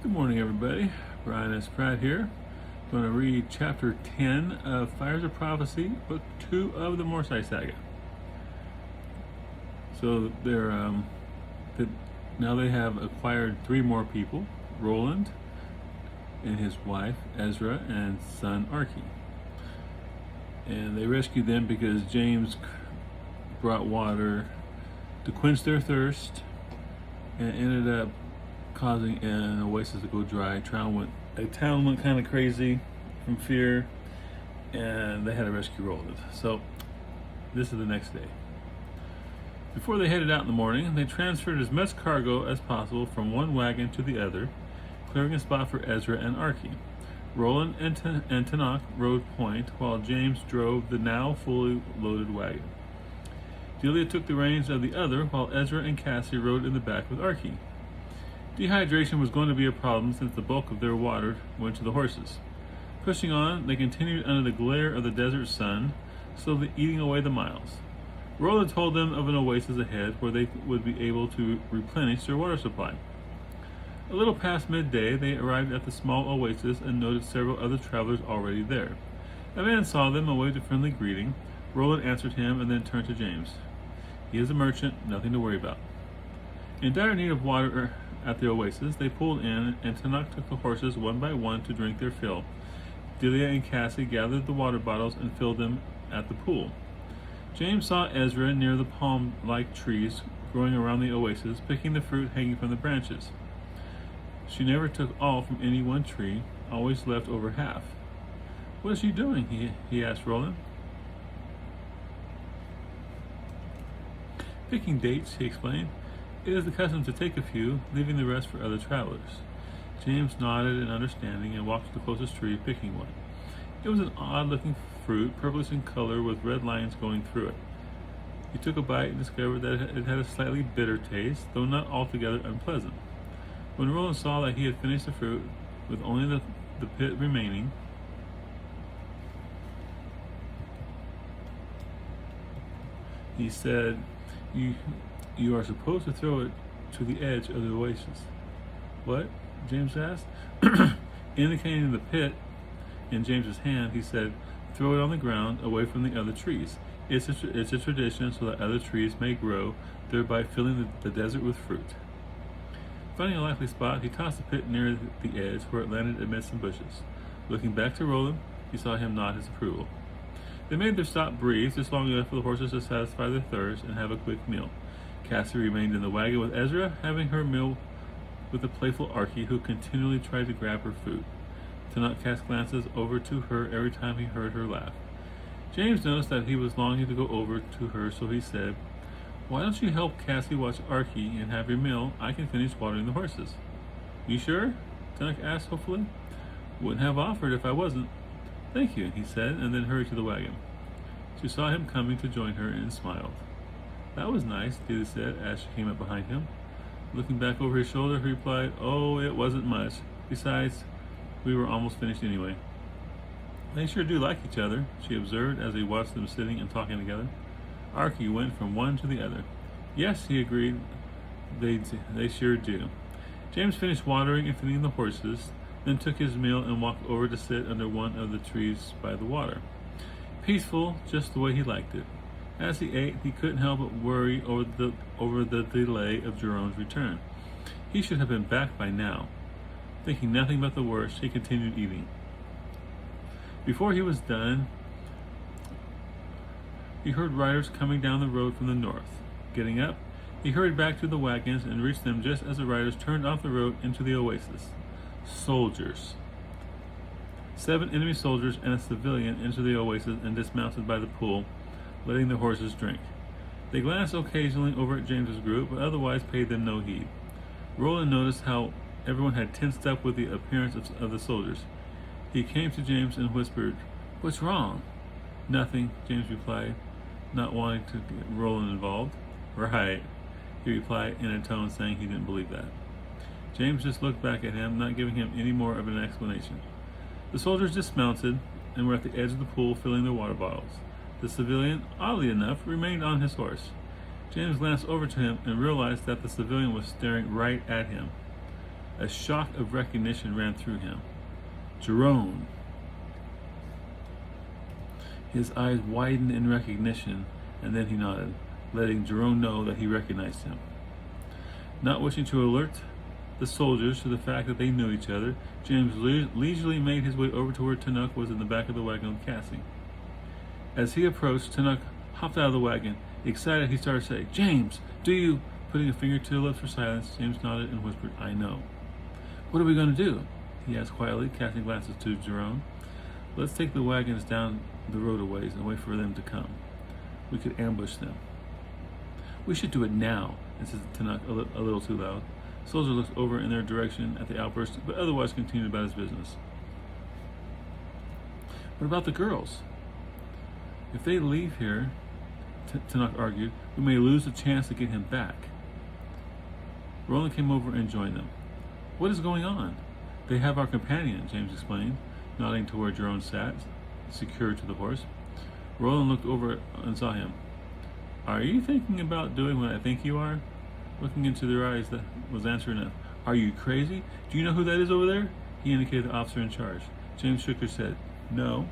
Good morning, everybody. Brian S. Pratt here. I'm going to read Chapter 10 of Fires of Prophecy, Book 2 of the Morcyth Saga. So now they have acquired 3 more people: Roland and his wife Ezra and son Archie. And they rescued them because James brought water to quench their thirst, and ended up causing an oasis to go dry. A town went kind of crazy from fear, and they had to rescue Roland. So this is the next day. Before they headed out in the morning, they transferred as much cargo as possible from one wagon to the other, clearing a spot for Ezra and Archie. Roland and Tanakh rode point, while James drove the now fully loaded wagon. Delia took the reins of the other, while Ezra and Cassie rode in the back with Archie. Dehydration was going to be a problem since the bulk of their water went to the horses. Pushing on, they continued under the glare of the desert sun, slowly eating away the miles. Roland told them of an oasis ahead where they would be able to replenish their water supply. A little past midday, they arrived at the small oasis and noted several other travelers already there. A man saw them and waved a friendly greeting. Roland answered him and then turned to James. He is a merchant, nothing to worry about. In dire need of water at the oasis, they pulled in, and Tanakh took the horses one by one to drink their fill. Delia and Cassie gathered the water bottles and filled them at the pool. James saw Ezra near the palm-like trees growing around the oasis, picking the fruit hanging from the branches. She never took all from any one tree, always left over half. "What is she doing?" he asked Roland. "Picking dates," he explained. "It is the custom to take a few, leaving the rest for other travelers." James nodded in understanding and walked to the closest tree, picking one. It was an odd-looking fruit, purplish in color with red lines going through it. He took a bite and discovered that it had a slightly bitter taste, though not altogether unpleasant. When Roland saw that he had finished the fruit, with only the pit remaining, he said, You are supposed to throw it to the edge of the oasis." "What?" James asked. Indicating the pit in James's hand, he said, "Throw it on the ground, away from the other trees. It's a tradition so that other trees may grow, thereby filling the desert with fruit." Finding a likely spot, he tossed the pit near the edge, where it landed amidst some bushes. Looking back to Roland, he saw him nod his approval. They made their stop brief, just long enough for the horses to satisfy their thirst and have a quick meal. Cassie remained in the wagon with Ezra, having her meal with the playful Archie, who continually tried to grab her food. Tanakh cast glances over to her every time he heard her laugh. James noticed that he was longing to go over to her, so he said, "Why don't you help Cassie watch Archie and have your meal? I can finish watering the horses." "You sure?" Tanakh asked hopefully. "Wouldn't have offered if I wasn't." "Thank you," he said, and then hurried to the wagon. She saw him coming to join her and smiled. "That was nice," Delia said as she came up behind him. Looking back over his shoulder, he replied, "Oh, it wasn't much. Besides, we were almost finished anyway." "They sure do like each other," she observed as he watched them sitting and talking together. Archie went from one to the other. "Yes," he agreed, they sure do." James finished watering and feeding the horses, then took his meal and walked over to sit under one of the trees by the water. Peaceful, just the way he liked it. As he ate, he couldn't help but worry over the delay of Jerome's return. He should have been back by now. Thinking nothing but the worst, he continued eating. Before he was done, he heard riders coming down the road from the north. Getting up, he hurried back to the wagons and reached them just as the riders turned off the road into the oasis. Soldiers. 7 enemy soldiers and a civilian entered the oasis and dismounted by the pool, letting the horses drink. They glanced occasionally over at James's group, but otherwise paid them no heed. Roland noticed how everyone had tensed up with the appearance of the soldiers. He came to James and whispered, "What's wrong?" "Nothing," James replied, not wanting to get Roland involved. "Right," he replied in a tone saying he didn't believe that. James just looked back at him, not giving him any more of an explanation. The soldiers dismounted and were at the edge of the pool filling their water bottles. The civilian, oddly enough, remained on his horse. James glanced over to him and realized that the civilian was staring right at him. A shock of recognition ran through him. Jerome. His eyes widened in recognition, and then he nodded, letting Jerome know that he recognized him. Not wishing to alert the soldiers to the fact that they knew each other, James leisurely made his way over to where Tanuk was in the back of the wagon with Cassie. As he approached, Tanuk hopped out of the wagon. Excited, he started saying, "James, do you..." Putting a finger to the lips for silence, James nodded and whispered, "I know." "What are we going to do?" he asked quietly, casting glances to Jerome. "Let's take the wagons down the road a ways and wait for them to come. We could ambush them." "We should do it now," insisted Tanuk a little too loud. Soldier looked over in their direction at the outburst, but otherwise continued about his business. "What about the girls?" "If they leave here," Tanuk argued, "we may lose the chance to get him back." Roland came over and joined them. "What is going on?" "They have our companion," James explained, nodding to where Jerome sat, secured to the horse. Roland looked over and saw him. "Are you thinking about doing what I think you are?" Looking into their eyes, that was answer enough. "Are you crazy? Do you know who that is over there?" He indicated the officer in charge. James shook his head. "No."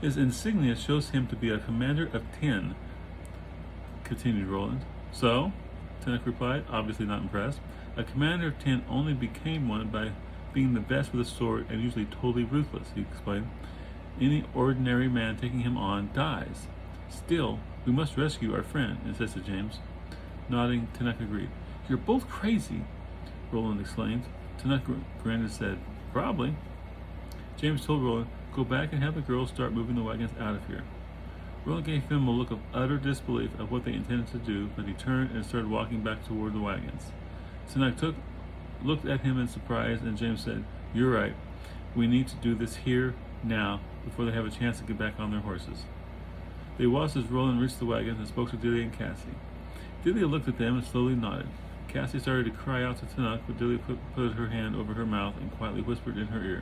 "His insignia shows him to be a commander of 10, continued Roland. "So?" Tanuk replied, obviously not impressed. "A commander of 10 only became one by being the best with a sword and usually totally ruthless," he explained. "Any ordinary man taking him on dies. Still, we must rescue our friend," insisted James. Nodding, Tanuk agreed. "You're both crazy," Roland exclaimed. Tanuk grinned and said, "Probably." James told Roland, "Go back and have the girls start moving the wagons out of here." Roland gave him a look of utter disbelief of what they intended to do, but he turned and started walking back toward the wagons. Tanuk looked at him in surprise, and James said, "You're right. We need to do this here, now, before they have a chance to get back on their horses." They watched as Roland reached the wagons and spoke to Delia and Cassie. Delia looked at them and slowly nodded. Cassie started to cry out to Tanuk, but Delia put her hand over her mouth and quietly whispered in her ear.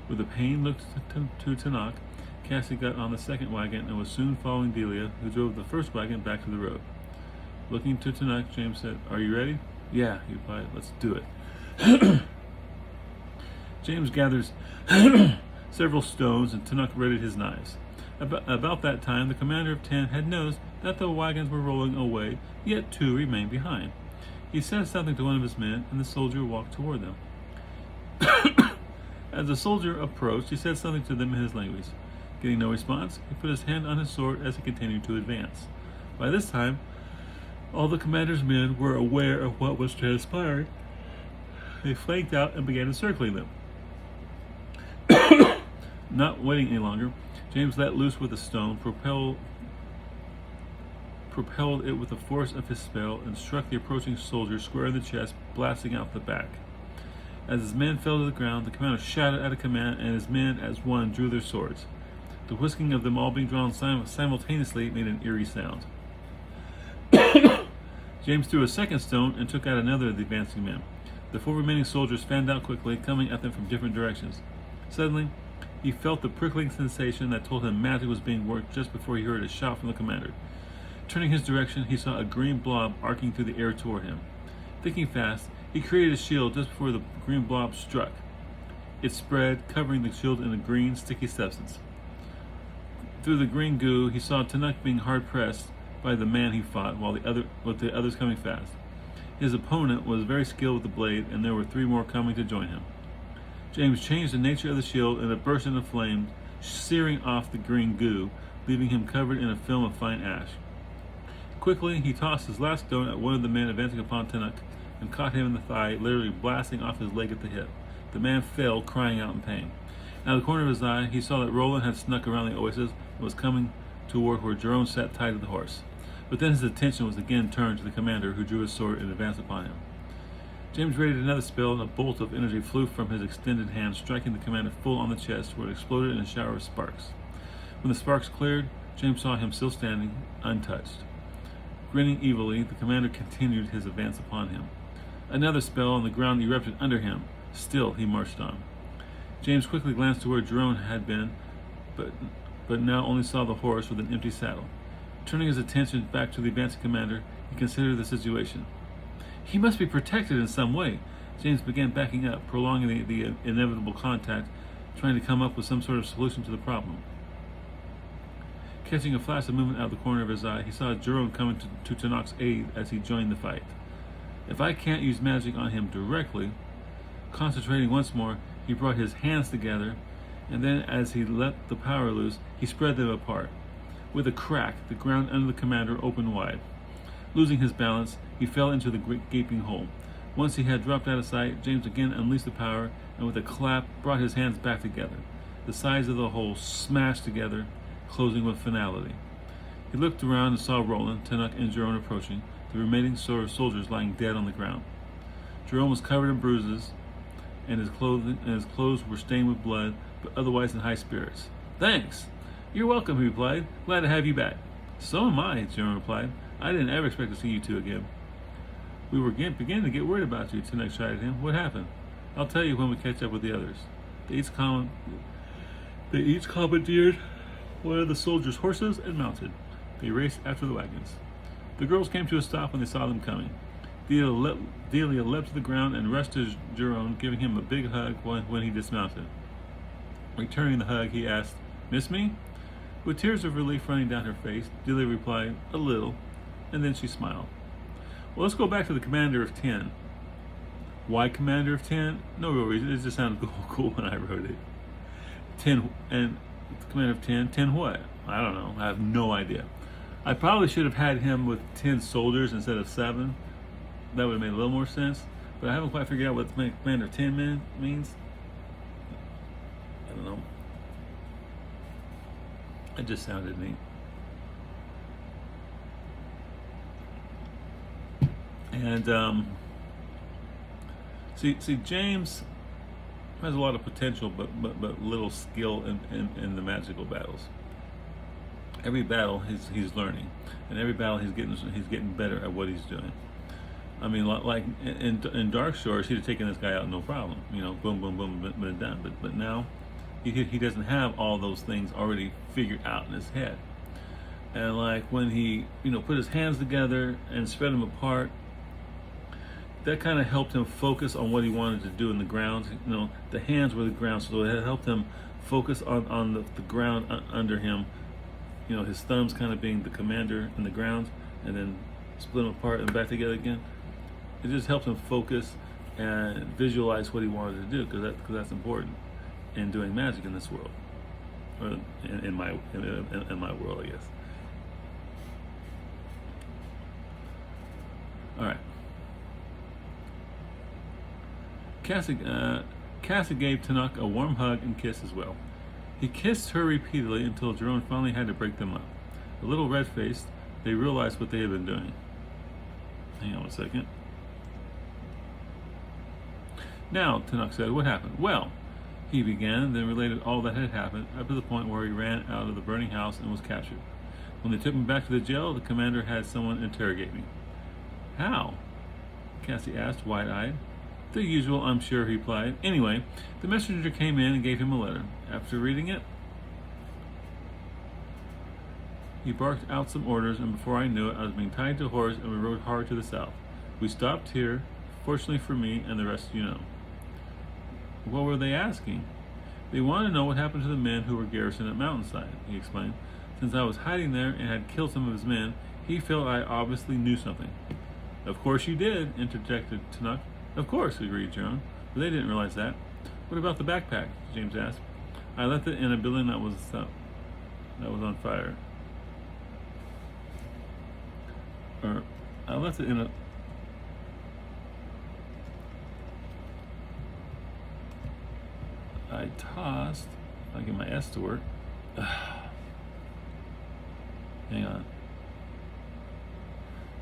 With a pained look to Tanuk, Cassie got on the second wagon and was soon following Delia, who drove the first wagon back to the road. Looking to Tanuk, James said, "Are you ready?" "Yeah," he replied. "Let's do it." James gathers several stones and Tanuk readied his knives. About that time, the commander of 10 had noticed that the wagons were rolling away, yet 2 remained behind. He said something to one of his men, and the soldier walked toward them. As the soldier approached, he said something to them in his language. Getting no response, he put his hand on his sword as he continued to advance. By this time, all the commander's men were aware of what was transpiring. They flanked out and began encircling them. Not waiting any longer, James let loose with a stone, propelled it with the force of his spell, and struck the approaching soldier square in the chest, blasting out the back. As his men fell to the ground, the commander shouted out a command, and his men as one drew their swords. The whisking of them all being drawn simultaneously made an eerie sound. James threw a second stone and took out another of the advancing men. The 4 remaining soldiers fanned out quickly, coming at them from different directions. Suddenly, he felt the prickling sensation that told him magic was being worked just before he heard a shout from the commander. Turning his direction, he saw a green blob arcing through the air toward him. Thinking fast, he created a shield just before the green blob struck. It spread, covering the shield in a green, sticky substance. Through the green goo, he saw Tanuk being hard-pressed by the man he fought, with the others coming fast. His opponent was very skilled with the blade, and there were 3 more coming to join him. James changed the nature of the shield, and it burst into flames, searing off the green goo, leaving him covered in a film of fine ash. Quickly, he tossed his last stone at one of the men advancing upon Tanuk, and caught him in the thigh, literally blasting off his leg at the hip. The man fell, crying out in pain. Out of the corner of his eye, he saw that Roland had snuck around the oasis and was coming toward where Jerome sat tied to the horse. But then his attention was again turned to the commander, who drew his sword and advanced upon him. James raided another spell, and a bolt of energy flew from his extended hand, striking the commander full on the chest, where it exploded in a shower of sparks. When the sparks cleared, James saw him still standing, untouched. Grinning evilly, the commander continued his advance upon him. Another spell on the ground erupted under him. Still, he marched on. James quickly glanced to where Jerome had been, but now only saw the horse with an empty saddle. Turning his attention back to the advancing commander, he considered the situation. He must be protected in some way. James began backing up, prolonging the inevitable contact, trying to come up with some sort of solution to the problem. Catching a flash of movement out of the corner of his eye, he saw Jerome coming to Tanak's aid as he joined the fight. If I can't use magic on him directly, concentrating once more, he brought his hands together, and then as he let the power loose, he spread them apart. With a crack, the ground under the commander opened wide. Losing his balance, he fell into the gaping hole. Once he had dropped out of sight, James again unleashed the power, and with a clap, brought his hands back together. The sides of the hole smashed together, closing with finality. He looked around and saw Roland, Tanuk, and Jerome approaching, the remaining soldiers lying dead on the ground. Jerome was covered in bruises, and his clothes were stained with blood, but otherwise in high spirits. "Thanks! You're welcome," he replied. "Glad to have you back." "So am I," Jerome replied. "I didn't ever expect to see you two again." "We were beginning to get worried about you," Tanuk chided him. "What happened?" "I'll tell you when we catch up with the others." They each commandeered one of the soldiers' horses and mounted. They raced after the wagons. The girls came to a stop when they saw them coming. Delia leapt to the ground and rushed to Jerome, giving him a big hug when he dismounted. Returning the hug, he asked, "Miss me?" With tears of relief running down her face, Delia replied, "A little," and then she smiled. "Well, let's go back to the Commander of 10. Why Commander of 10? No real reason. It just sounded cool when I wrote it. 10 and Commander of 10. 10 what? I don't know. I have no idea. I probably should have had him with 10 soldiers instead of 7. That would have made a little more sense. But I haven't quite figured out what Commander of 10 means. I don't know. It just sounded neat. And see, James has a lot of potential, but little skill in the magical battles. Every battle he's learning, and every battle he's getting better at what he's doing. I mean, like in Dark Shores, he'd have taken this guy out no problem. You know, boom, boom, boom, been done. But now he doesn't have all those things already figured out in his head. And like when he put his hands together and spread them apart, that kind of helped him focus on what he wanted to do in the ground. The hands were the ground, so it helped him focus on the ground under him. His thumbs kind of being the commander in the ground, and then split them apart and back together again. It just helped him focus and visualize what he wanted to do, because that's important in doing magic in this world, or in my world, I guess. All right. Cassie gave Tanuk a warm hug and kiss as well. He kissed her repeatedly until Jerome finally had to break them up. A little red-faced, they realized what they had been doing. Hang on a second. "Now," Tanuk said, "what happened?" "Well," he began, then related all that had happened up to the point where he ran out of the burning house and was captured. When they took him back to the jail, the commander had someone interrogate me. "How?" Cassie asked, wide-eyed. "The usual, I'm sure," he replied. "Anyway, the messenger came in and gave him a letter. After reading it, he barked out some orders, and before I knew it, I was being tied to a horse and we rode hard to the south. We stopped here, fortunately for me, and the rest you know." "What were they asking?" "They wanted to know what happened to the men who were garrisoned at Mountainside," he explained. "Since I was hiding there and had killed some of his men, he felt I obviously knew something." "Of course you did," interjected Tanuk. "Of course," agreed Jerome, "but they didn't realize that." "What about the backpack?" James asked. "I left it in a building that was on fire. Or I left it in a I tossed. I'll get my S to work. Hang on.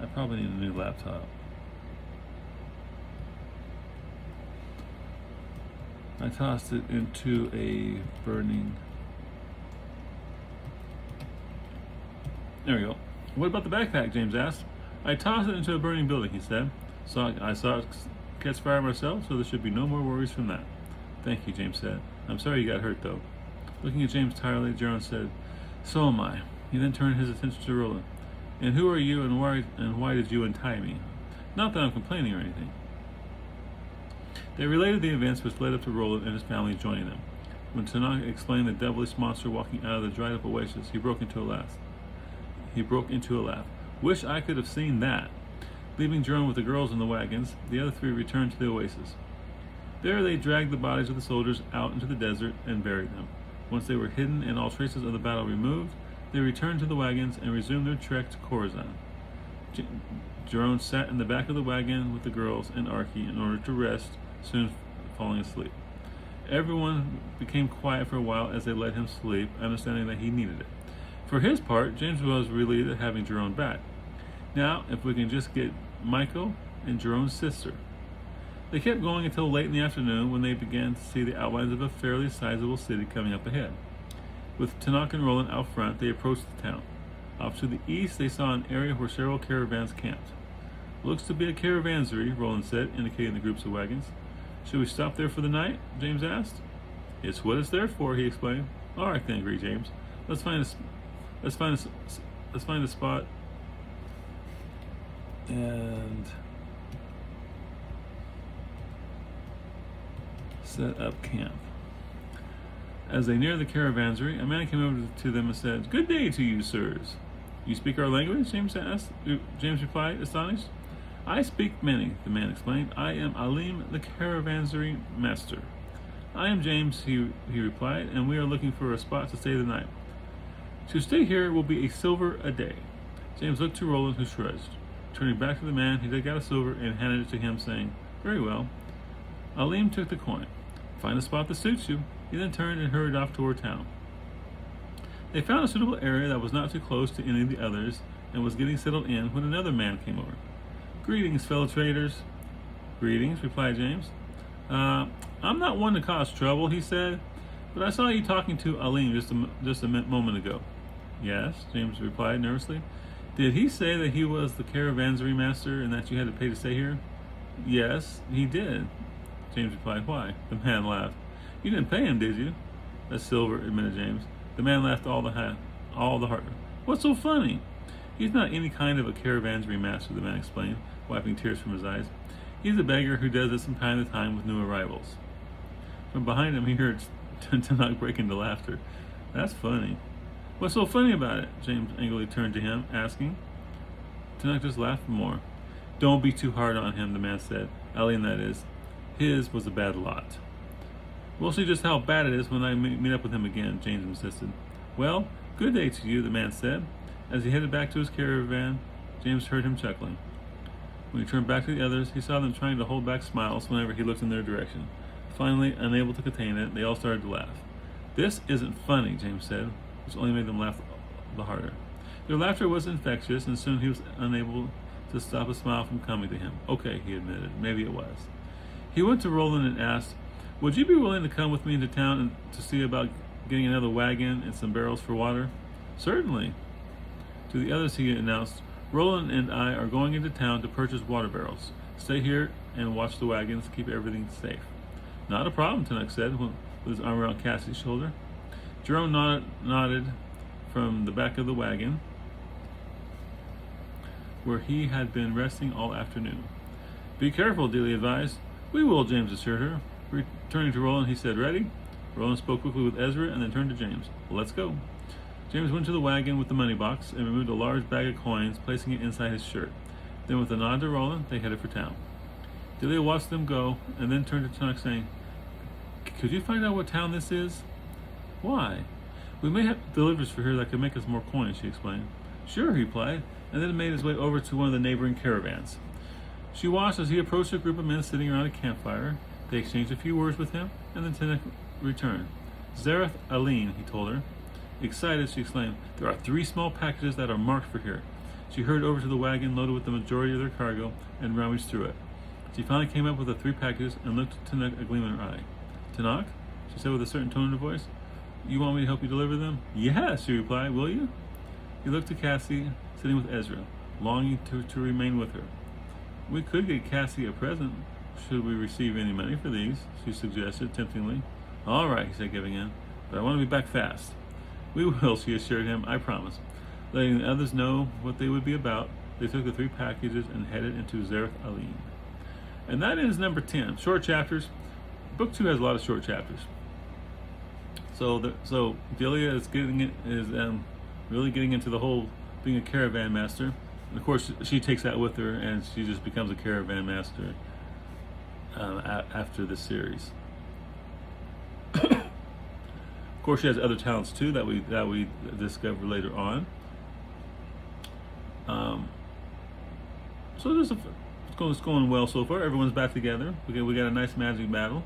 I probably need a new laptop. I tossed it into a burning... There we go. "What about the backpack?" James asked. "I tossed it into a burning building," he said. "I saw it catch fire myself, so there should be no more worries from that." "Thank you," James said. "I'm sorry you got hurt, though." Looking at James tiredly, Jerome said, "So am I." He then turned his attention to Roland. "And who are you, and why did you untie me? Not that I'm complaining or anything." They related the events which led up to Roland and his family joining them. When Tanakh explained the devilish monster walking out of the dried-up oasis, he broke into a laugh. Wish I could have seen that. Leaving Jerome with the girls in the wagons, the other three returned to the oasis. There they dragged the bodies of the soldiers out into the desert and buried them. Once they were hidden and all traces of the battle removed, they returned to the wagons and resumed their trek to Khorasan. Jerome sat in the back of the wagon with the girls and Archie in order to rest, soon falling asleep. Everyone became quiet for a while as they let him sleep, understanding that he needed it. For his part, James was relieved at having Jerome back. Now, if we can just get Miko and Jerome's sister. They kept going until late in the afternoon when they began to see the outlines of a fairly sizable city coming up ahead. With Tanakh and Roland out front, they approached the town. Off to the east, they saw an area where several caravans camped. Looks to be a caravansary, Roland said, indicating the groups of wagons. Should we stop there for the night? James asked. It's what it's there for, he explained. All right then, agreed James. Let's find a spot and set up camp. As they neared the caravansary, a man came over to them and said, "Good day to you, sirs." "You speak our language?" James asked. James replied, astonished. "I speak many," the man explained. "I am Alim, the caravansary master." "I am James," he replied, "and we are looking for a spot to stay the night. To stay here will be a silver a day." James looked to Roland, who shrugged. Turning back to the man, he took out a silver and handed it to him, saying, "Very well." Alim took the coin. "Find a spot that suits you." He then turned and hurried off toward town. They found a suitable area that was not too close to any of the others and was getting settled in when another man came over. "Greetings, fellow traders." "Greetings," replied James. I'm not one to cause trouble," he said, "but I saw you talking to Alim just a moment ago." "Yes," James replied nervously. "Did he say that he was the caravansary master and that you had to pay to stay here?" "Yes, he did," James replied. "Why?" The man laughed. "You didn't pay him, did you?" "That's silver," admitted James. The man laughed all the harder. "What's so funny?" "He's not any kind of a caravansary master," the man explained, wiping tears from his eyes. "He's a beggar who does this from time to time with new arrivals." From behind him, he heard Tanakh break into laughter. "That's funny." "What's so funny about it?" James angrily turned to him, asking. Tanakh just laughed more. "Don't be too hard on him," the man said. "Alim, that is. His was a bad lot." "We'll see just how bad it is when I meet up with him again," James insisted. "Well, good day to you," the man said. As he headed back to his caravan, James heard him chuckling. When he turned back to the others, he saw them trying to hold back smiles whenever he looked in their direction. Finally, unable to contain it, they all started to laugh. "This isn't funny," James said, which only made them laugh the harder. Their laughter was infectious, and soon he was unable to stop a smile from coming to him. "Okay," he admitted, "maybe it was." He went to Roland and asked, "Would you be willing to come with me into town and to see about getting another wagon and some barrels for water?" "Certainly." To the others he announced, "Roland and I are going into town to purchase water barrels. Stay here and watch the wagons, keep everything safe." "Not a problem," Tanakh said, with his arm around Cassie's shoulder. Jerome nodded from the back of the wagon, where he had been resting all afternoon. "Be careful," Dealey advised. "We will," James assured her. Returning to Roland, he said, "Ready?" Roland spoke quickly with Ezra and then turned to James. "Let's go." James went to the wagon with the money box and removed a large bag of coins, placing it inside his shirt. Then with a nod to Roland, they headed for town. Delia watched them go and then turned to Tanakh, saying, "Could you find out what town this is?" "Why?" "We may have deliveries for here that could make us more coins," she explained. "Sure," he replied, and then made his way over to one of the neighboring caravans. She watched as he approached a group of men sitting around a campfire. They exchanged a few words with him, and then Tanakh returned. "Zareth Aline," he told her. Excited, she exclaimed, "There are 3 small packages that are marked for here." She hurried over to the wagon loaded with the majority of their cargo and rummaged through it. She finally came up with the 3 packages and looked at Tanakh, a gleam in her eye. "Tanakh," she said with a certain tone in her voice, "you want me to help you deliver them?" "Yes," she replied. "Will you?" He looked to Cassie, sitting with Ezra, longing to remain with her. "We could get Cassie a present, should we receive any money for these," she suggested temptingly. "All right," he said, giving in, "but I want to be back fast." "We will," she assured him, "I promise." Letting the others know what they would be about, they took the 3 packages and headed into Zareth Aline. And that is number 10. Short chapters. Book 2 has a lot of short chapters. So Delia is really getting into the whole being a caravan master. And of course, she takes that with her, and she just becomes a caravan master after this series. Of course, she has other talents too that we discover later on. So it's going well so far. Everyone's back together. We got a nice magic battle.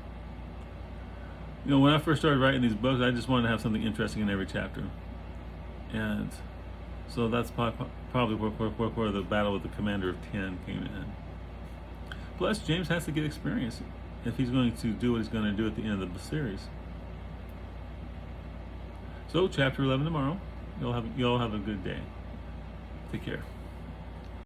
When I first started writing these books, I just wanted to have something interesting in every chapter, and so that's probably where the battle with the Commander of 10 came in. Plus, James has to get experience if he's going to do what he's going to do at the end of the series. So, chapter 11 tomorrow. Y'all have a good day. Take care.